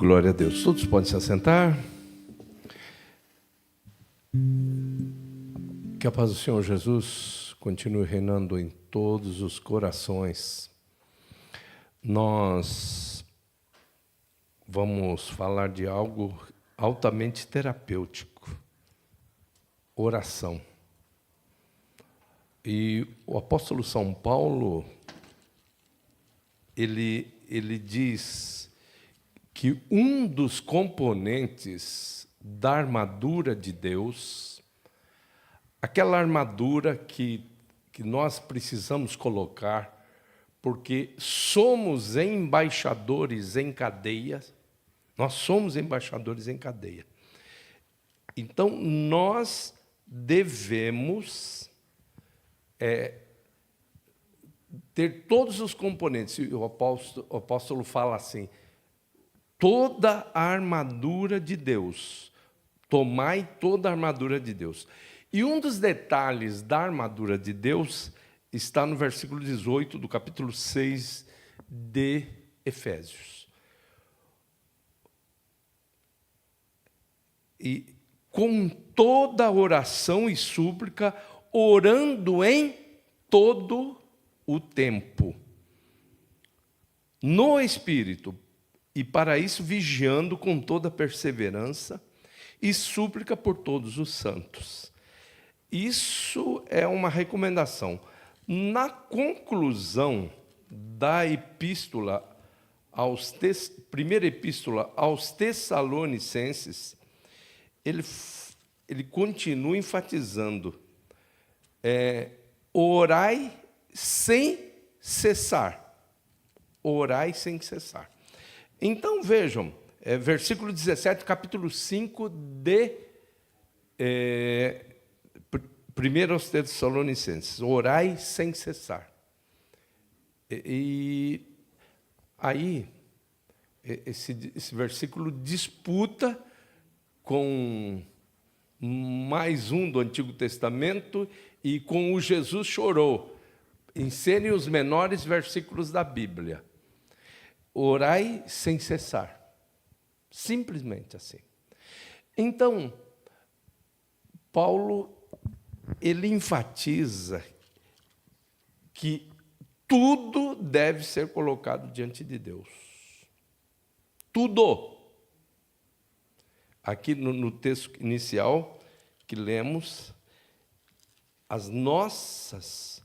Glória a Deus. Todos podem se assentar. Que a paz do Senhor Jesus continue reinando em todos os corações. Nós vamos falar de algo altamente terapêutico: oração. E o apóstolo São Paulo, ele diz que um dos componentes da armadura de Deus, aquela armadura que nós precisamos colocar, porque somos embaixadores em cadeia, nós somos embaixadores em cadeia. Então, nós devemos ter todos os componentes. O apóstolo fala assim: toda a armadura de Deus, tomai toda a armadura de Deus. E um dos detalhes da armadura de Deus está no versículo 18 do capítulo 6 de Efésios. E com toda oração e súplica, orando em todo o tempo, no Espírito, e para isso vigiando com toda perseverança e súplica por todos os santos. Isso é uma recomendação. Na conclusão da epístola primeira epístola aos Tessalonicenses, ele continua enfatizando: orai sem cessar. Orai sem cessar. Então, vejam, versículo 17, capítulo 5 de 1 aos Tessalonicenses. Orai sem cessar. E aí, esse versículo disputa com mais um do Antigo Testamento e com o Jesus chorou, em serem os menores versículos da Bíblia. Orai sem cessar. Simplesmente assim. Então, Paulo, ele enfatiza que tudo deve ser colocado diante de Deus. Tudo. Aqui no texto inicial que lemos, as nossas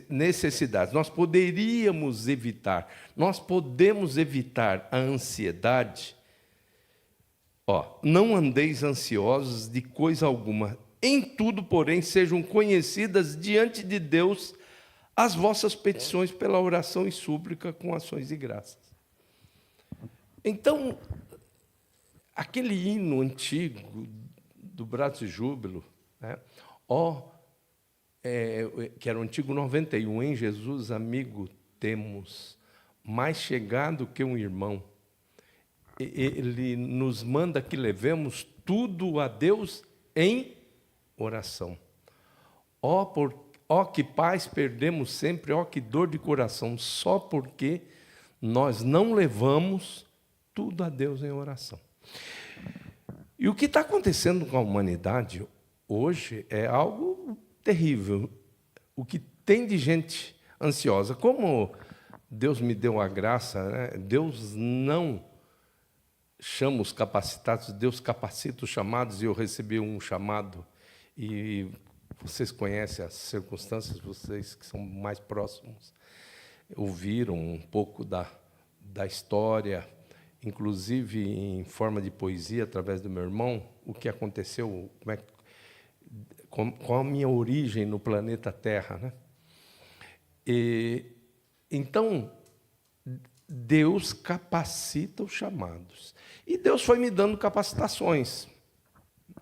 necessidades, nós podemos evitar a ansiedade. Não andeis ansiosos de coisa alguma, em tudo, porém, sejam conhecidas diante de Deus as vossas petições pela oração e súplica com ações de graças. Então, aquele hino antigo do Braço de Júbilo, né? Que era o antigo 91, em Jesus, amigo, temos, mais chegado que um irmão. Ele nos manda que levemos tudo a Deus em oração. Que paz perdemos sempre, que dor de coração, só porque nós não levamos tudo a Deus em oração. E o que está acontecendo com a humanidade hoje é algo terrível. O que tem de gente ansiosa. Como Deus me deu a graça, né? Deus não chama os capacitados, Deus capacita os chamados, e eu recebi um chamado, e vocês conhecem as circunstâncias, vocês que são mais próximos, ouviram um pouco da história, inclusive em forma de poesia, através do meu irmão, o que aconteceu, com a minha origem no planeta Terra, né? Então, Deus capacita os chamados. E Deus foi me dando capacitações.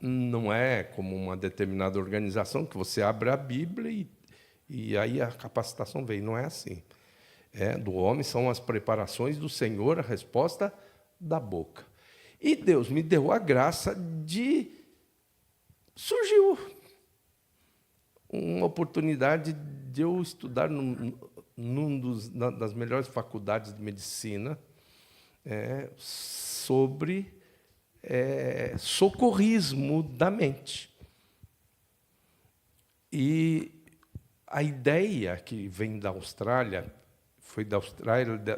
Não é como uma determinada organização que você abre a Bíblia e aí a capacitação vem. Não é assim. Do homem são as preparações do Senhor, a resposta da boca. E Deus me deu a graça de... Surgiu uma oportunidade de eu estudar das melhores faculdades de medicina, sobre socorrismo da mente. E a ideia que vem da Austrália,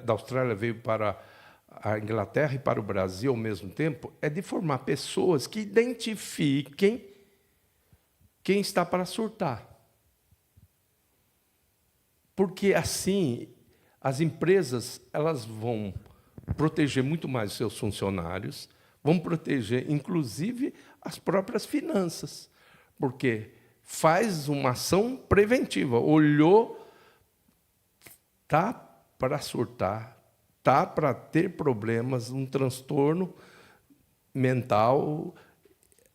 da Austrália veio para a Inglaterra e para o Brasil ao mesmo tempo, é de formar pessoas que identifiquem quem está para surtar. Porque assim as empresas elas vão proteger muito mais os seus funcionários, vão proteger inclusive as próprias finanças, porque faz uma ação preventiva, olhou, tá para surtar, tá para ter problemas, um transtorno mental,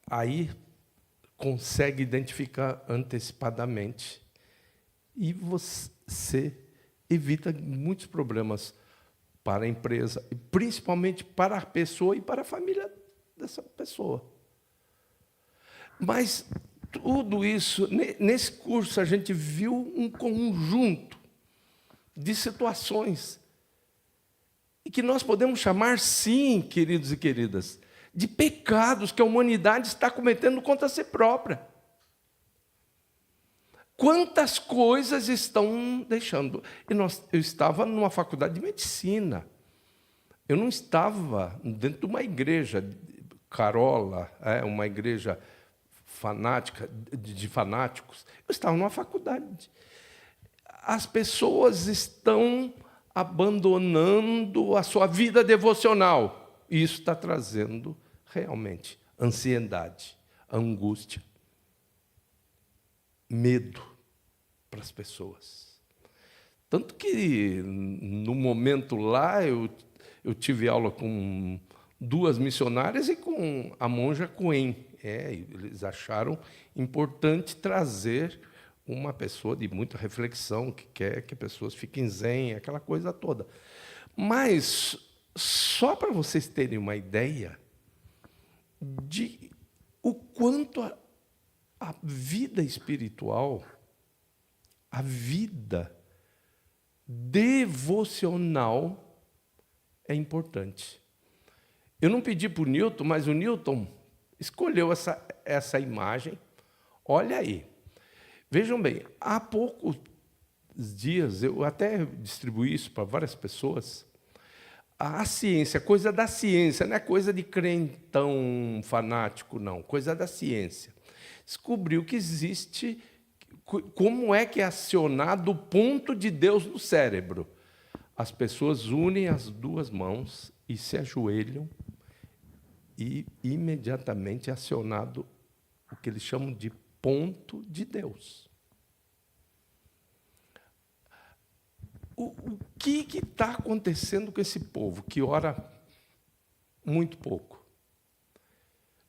aí consegue identificar antecipadamente e você evita muitos problemas para a empresa, e principalmente para a pessoa e para a família dessa pessoa. Mas tudo isso, nesse curso, a gente viu um conjunto de situações e que nós podemos chamar, sim, queridos e queridas, de pecados que a humanidade está cometendo contra si própria. Quantas coisas estão deixando? Eu estava numa faculdade de medicina. Eu não estava dentro de uma igreja carola, uma igreja fanática, de fanáticos. Eu estava numa faculdade. As pessoas estão abandonando a sua vida devocional. E isso está trazendo, realmente, ansiedade, angústia, medo para as pessoas. Tanto que, no momento lá, eu tive aula com 2 missionárias e com a monja Coen. Eles acharam importante trazer uma pessoa de muita reflexão, que quer que pessoas fiquem zen, aquela coisa toda. Mas, só para vocês terem uma ideia de o quanto a vida espiritual, a vida devocional é importante. Eu não pedi para o Newton, mas o Newton escolheu essa imagem. Olha aí. Vejam bem, há poucos dias, eu até distribuí isso para várias pessoas, a ciência, coisa da ciência, não é coisa de crentão fanático, não, coisa da ciência. Descobriu que existe, como é que é acionado o ponto de Deus no cérebro. As pessoas unem as 2 mãos e se ajoelham e imediatamente é acionado o que eles chamam de ponto de Deus. O que está acontecendo com esse povo que ora muito pouco?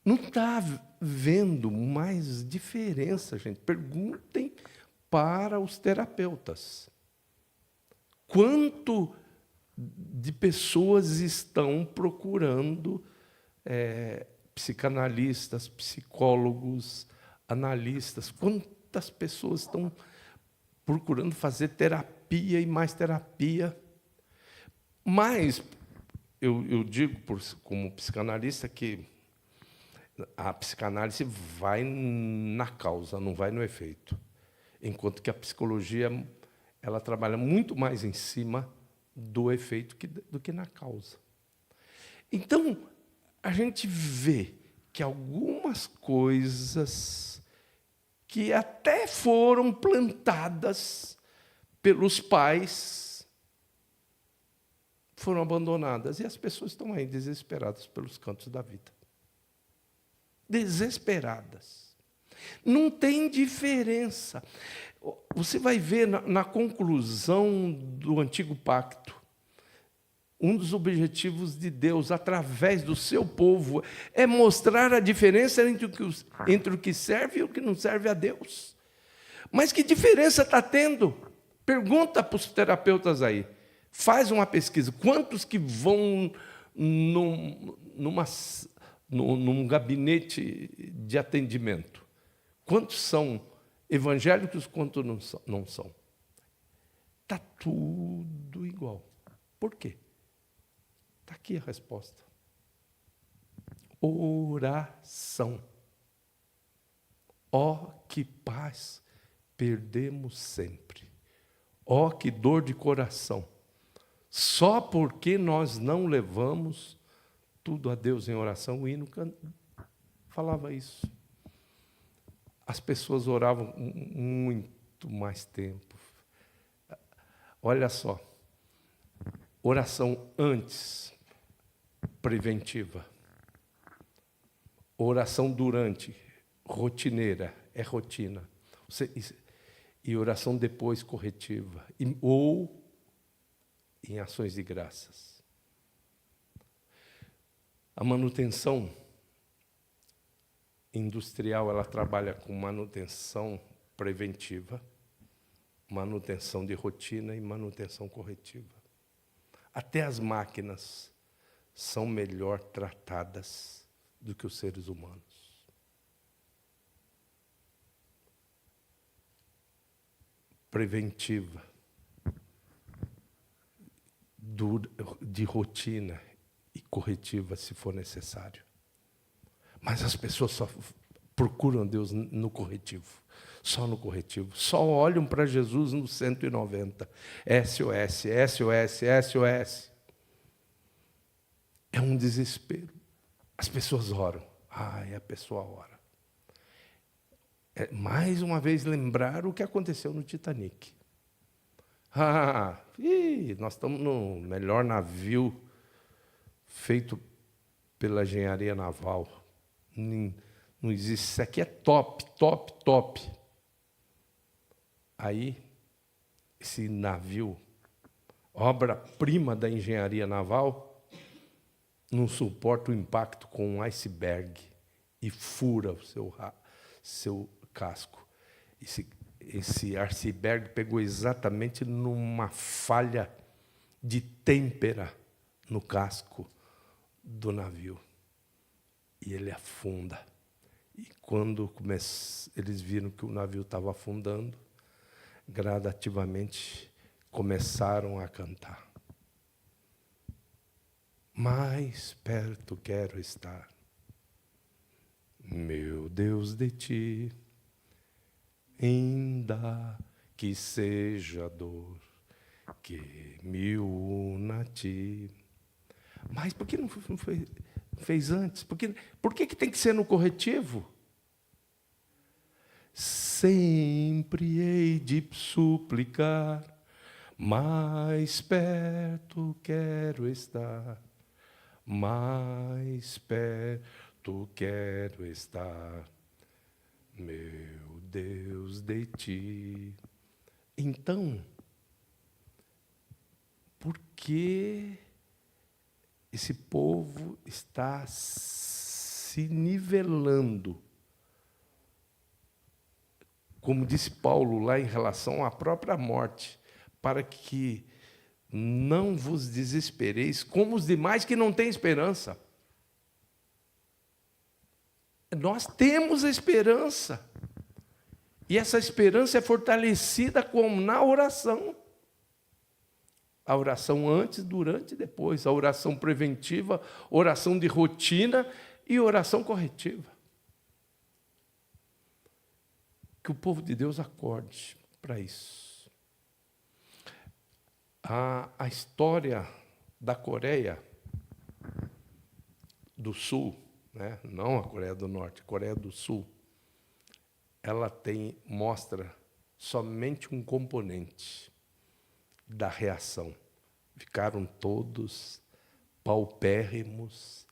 Não está vendo mais diferença, gente. Perguntem para os terapeutas. Quanto de pessoas estão procurando psicanalistas, psicólogos, analistas? Quantas pessoas estão procurando fazer terapia e mais terapia? Mas eu digo, como psicanalista, que a psicanálise vai na causa, não vai no efeito. Enquanto que a psicologia ela trabalha muito mais em cima do efeito do que na causa. Então, a gente vê que algumas coisas que até foram plantadas pelos pais foram abandonadas. E as pessoas estão aí desesperadas pelos cantos da vida. Desesperadas. Não tem diferença. Você vai ver na conclusão do Antigo Pacto, um dos objetivos de Deus, através do seu povo, é mostrar a diferença entre o que serve e o que não serve a Deus. Mas que diferença está tendo? Pergunta para os terapeutas aí. Faz uma pesquisa. Quantos que vão num gabinete de atendimento? Quantos são evangélicos, quantos não são? Está tudo igual. Por quê? Está aqui a resposta. Oração. Ó, que paz perdemos sempre. Ó, que dor de coração. Só porque nós não levamos tudo a Deus em oração. O hino falava isso. As pessoas oravam muito mais tempo. Olha só. Oração antes, preventiva. Oração durante, rotineira, é rotina. E oração depois, corretiva. Ou em ações de graças. A manutenção industrial, ela trabalha com manutenção preventiva, manutenção de rotina e manutenção corretiva. Até as máquinas são melhor tratadas do que os seres humanos. Preventiva, de rotina e corretiva, se for necessário. Mas as pessoas só procuram Deus no corretivo. Só no corretivo. Só olham para Jesus no 190. SOS, SOS, SOS. É um desespero. As pessoas oram. A pessoa ora. Mais uma vez lembrar o que aconteceu no Titanic. Nós estamos no melhor navio feito pela engenharia naval. Não existe. Isso aqui é top, top, top. Aí, esse navio, obra-prima da engenharia naval, não suporta o impacto com um iceberg e fura o seu casco. Esse iceberg pegou exatamente numa falha de têmpera no casco do navio. E ele afunda. E quando eles viram que o navio estava afundando, gradativamente começaram a cantar. Mais perto quero estar, meu Deus, de ti, ainda que seja dor que me una a ti. Mas por que não fez antes? Por que tem que ser no corretivo? Sempre hei de suplicar, mais perto quero estar, mais perto quero estar, meu Deus, de ti. Então, por que esse povo está se nivelando? Como disse Paulo lá em relação à própria morte, para que não vos desespereis como os demais que não têm esperança. Nós temos a esperança. E essa esperança é fortalecida como na oração. A oração antes, durante e depois. A oração preventiva, oração de rotina e oração corretiva. Que o povo de Deus acorde para isso. A história da Coreia do Sul, né? Não a Coreia do Norte, a Coreia do Sul, ela mostra somente um componente da reação. Ficaram todos paupérrimos,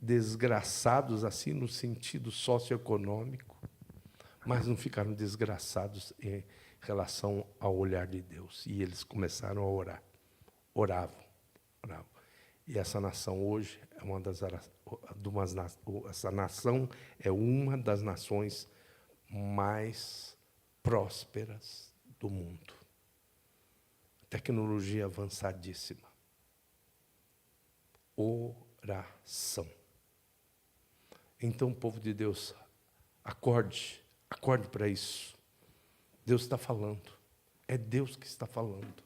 desgraçados assim no sentido socioeconômico, mas não ficaram desgraçados em relação ao olhar de Deus. E eles começaram a orar. Oravam. E essa nação hoje é essa nação é uma das nações mais prósperas do mundo. Tecnologia avançadíssima. Oração. Então, povo de Deus, acorde para isso. Deus está falando. É Deus que está falando.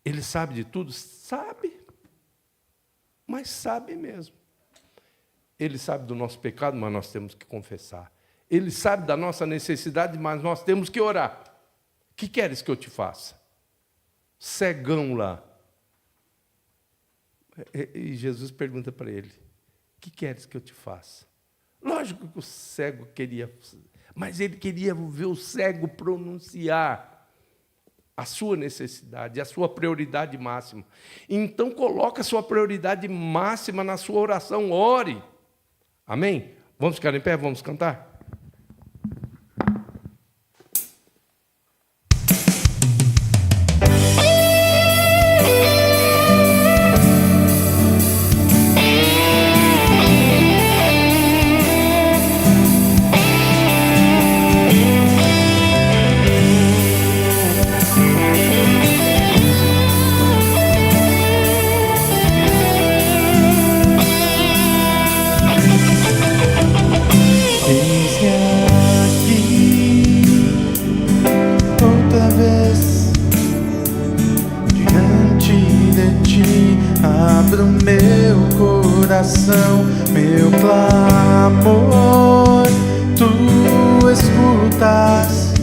Ele sabe de tudo? Sabe. Mas sabe mesmo. Ele sabe do nosso pecado, mas nós temos que confessar. Ele sabe da nossa necessidade, mas nós temos que orar. O que queres que eu te faça? Cegão lá. E Jesus pergunta para ele: o que queres que eu te faça? Lógico que o cego queria, mas ele queria ver o cego pronunciar a sua necessidade, a sua prioridade máxima. Então coloca a sua prioridade máxima na sua oração, ore. Amém? Vamos ficar em pé, vamos cantar? Meu clamor, tu escutas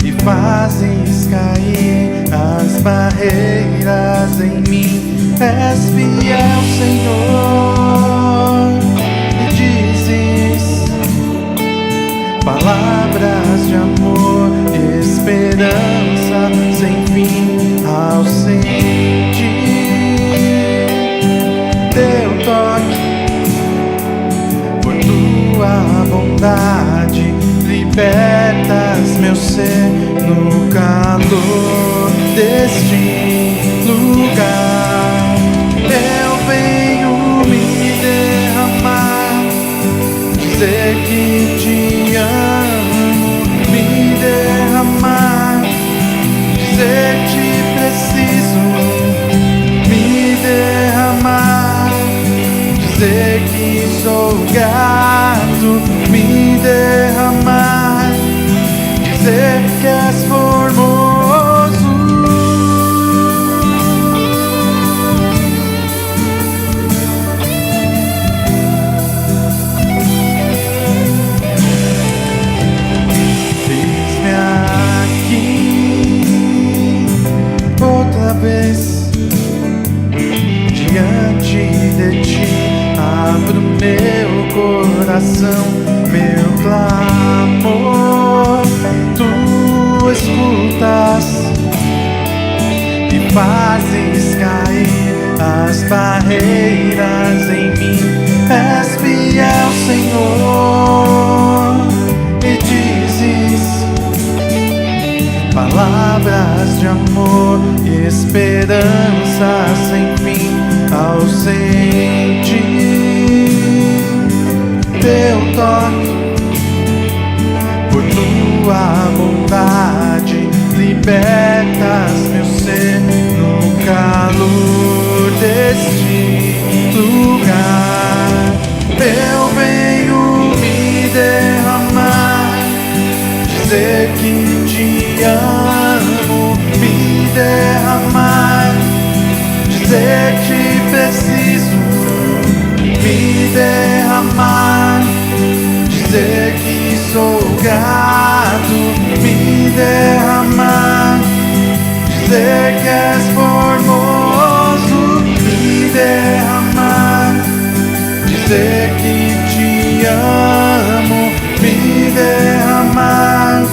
e fazes cair as barreiras em mim. És fiel, Senhor, e dizes palavras de amor, esperança sem fim ao sentir teu toque. Por tua bondade libertas meu ser no calor deste lugar. Eu venho me derramar, dizer que te amo, me derramar, dizer que te preciso, me derramar, dizer que sou grato, me derramar, dizer que és formoso. Eis-me aqui outra vez diante de ti. Abro meu coração, meu clamor, tu escutas e fazes cair as barreiras em mim. És fiel, Senhor, e dizes palavras de amor e esperança sem fim ao sentir teu toque. Por tua bondade libertas meu ser no calor deste lugar. Eu venho me derramar, dizer que te amo, me derramar, dizer que preciso, me derramar, dizer que sou grato, me derramar, dizer que és formoso, me derramar, dizer que te amo, me derramar,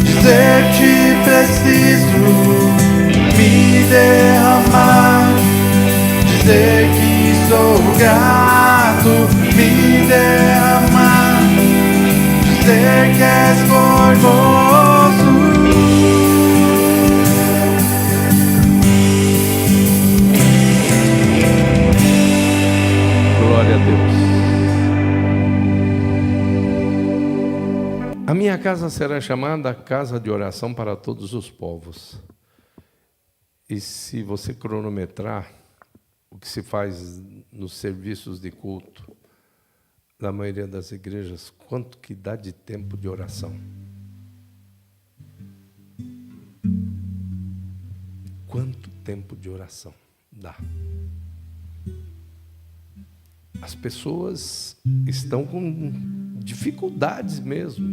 dizer que preciso, me derramar, dizer que sou grato, me derramar, dizer que és formoso. Glória a Deus. A minha casa será chamada casa de oração para todos os povos. E se você cronometrar o que se faz nos serviços de culto da maioria das igrejas, quanto que dá de tempo de oração? quanto tempo de oração dá? As pessoas estão com dificuldades mesmo.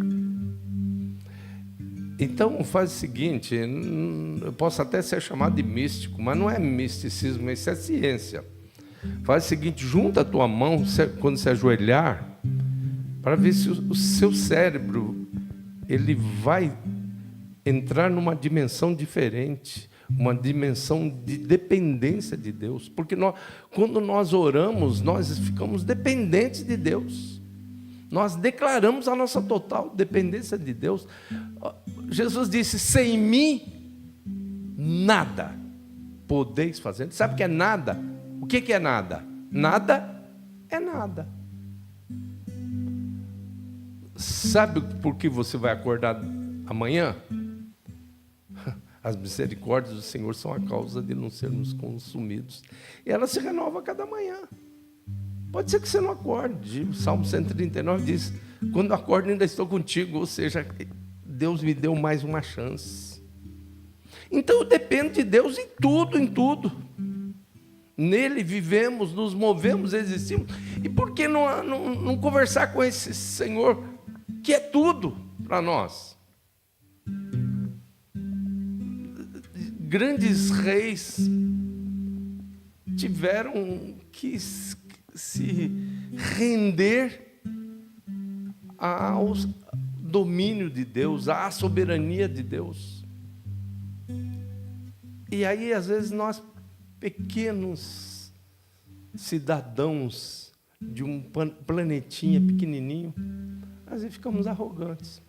Então faz o seguinte, eu posso até ser chamado de místico, mas não é misticismo, isso é ciência. Faz o seguinte, junta a tua mão quando se ajoelhar, para ver se o seu cérebro ele vai entrar numa dimensão diferente, uma dimensão de dependência de Deus. Porque quando nós oramos, nós ficamos dependentes de Deus. Nós declaramos a nossa total dependência de Deus. Jesus disse, sem mim, nada podeis fazer. Sabe o que é nada? O que é nada? Nada é nada. Sabe por que você vai acordar amanhã? As misericórdias do Senhor são a causa de não sermos consumidos. E ela se renova a cada manhã. Pode ser que você não acorde. O Salmo 139 diz, quando acordo ainda estou contigo. Ou seja, Deus me deu mais uma chance. Então eu dependo de Deus em tudo, em tudo. Nele vivemos, nos movemos, existimos. E por que não conversar com esse Senhor que é tudo para nós? Grandes reis tiveram que se render ao domínio de Deus, à soberania de Deus. E aí, às vezes, nós, pequenos cidadãos de um planetinha pequenininho, às vezes ficamos arrogantes.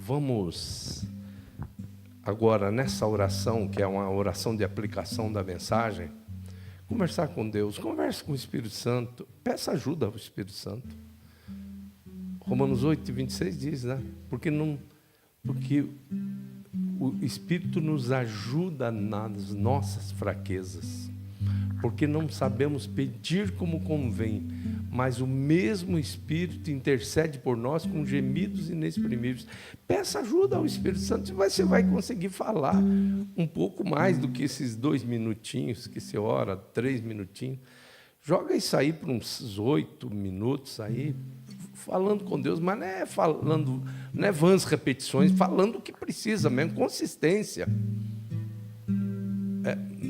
Vamos agora, nessa oração, que é uma oração de aplicação da mensagem, conversar com Deus, converse com o Espírito Santo, peça ajuda ao Espírito Santo. Romanos 8, 26 diz, né? Porque o Espírito nos ajuda nas nossas fraquezas, porque não sabemos pedir como convém, mas o mesmo Espírito intercede por nós com gemidos inexprimíveis. Peça ajuda ao Espírito Santo, você vai conseguir falar um pouco mais do que esses 2 minutinhos que você ora, 3 minutinhos. Joga isso aí para uns 8 minutos aí, falando com Deus, mas não é vãs repetições, falando o que precisa mesmo, consistência.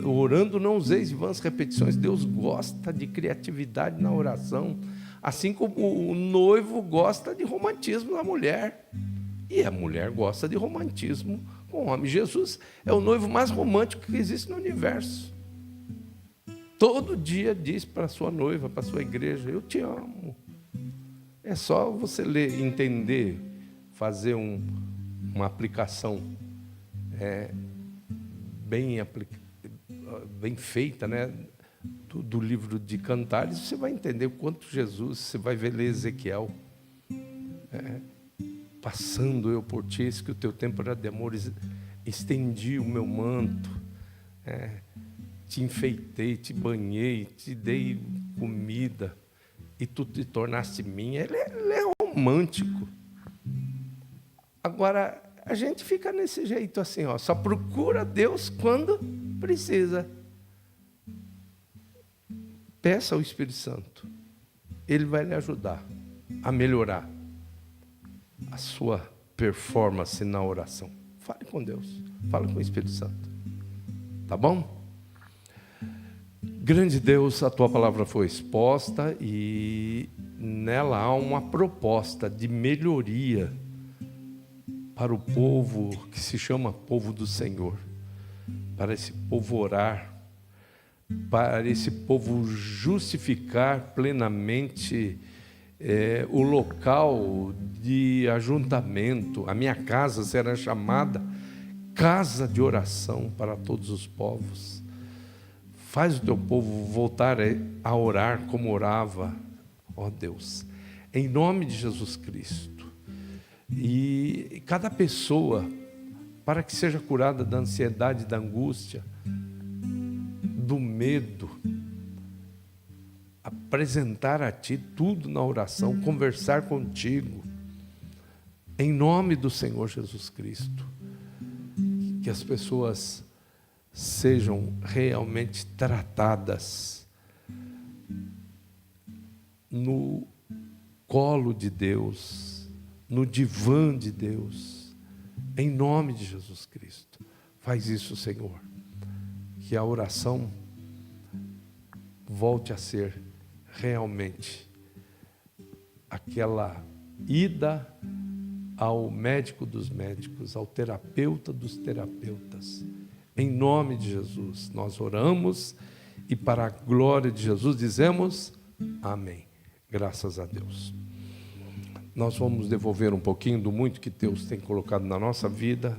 Orando não useis vãs repetições. Deus gosta de criatividade na oração, assim como o noivo gosta de romantismo na mulher, e a mulher gosta de romantismo com o homem. Jesus é o noivo mais romântico que existe no universo. Todo dia diz para a sua noiva, para a sua igreja, eu te amo. É só você ler, entender, fazer uma aplicação bem feita, né, do livro de Cantares, você vai entender o quanto Jesus, você vai ver ler Ezequiel, passando eu por ti, que o teu tempo era de amor, estendi o meu manto, te enfeitei, te banhei, te dei comida, e tu te tornaste minha. Ele é romântico. Agora, a gente fica nesse jeito assim, ó, só procura Deus quando precisa. Peça ao Espírito Santo. Ele vai lhe ajudar a melhorar a sua performance na oração. Fale com Deus. Fale com o Espírito Santo. Tá bom? Grande Deus, a Tua palavra foi exposta e nela há uma proposta de melhoria para o povo que se chama povo do Senhor, para esse povo orar, para esse povo justificar plenamente o local de ajuntamento. A minha casa será chamada casa de oração para todos os povos. Faz o teu povo voltar a orar como orava, ó Deus, em nome de Jesus Cristo. E cada pessoa, para que seja curada da ansiedade, da angústia, do medo, apresentar a Ti tudo na oração, conversar contigo, Em nome do Senhor Jesus Cristo, que as pessoas sejam realmente tratadas no colo de Deus, no divã de Deus, em nome de Jesus Cristo. Faz isso, Senhor, que a oração volte a ser realmente aquela ida ao médico dos médicos, ao terapeuta dos terapeutas. Em nome de Jesus, nós oramos e para a glória de Jesus dizemos amém. Graças a Deus. Nós vamos devolver um pouquinho do muito que Deus tem colocado na nossa vida.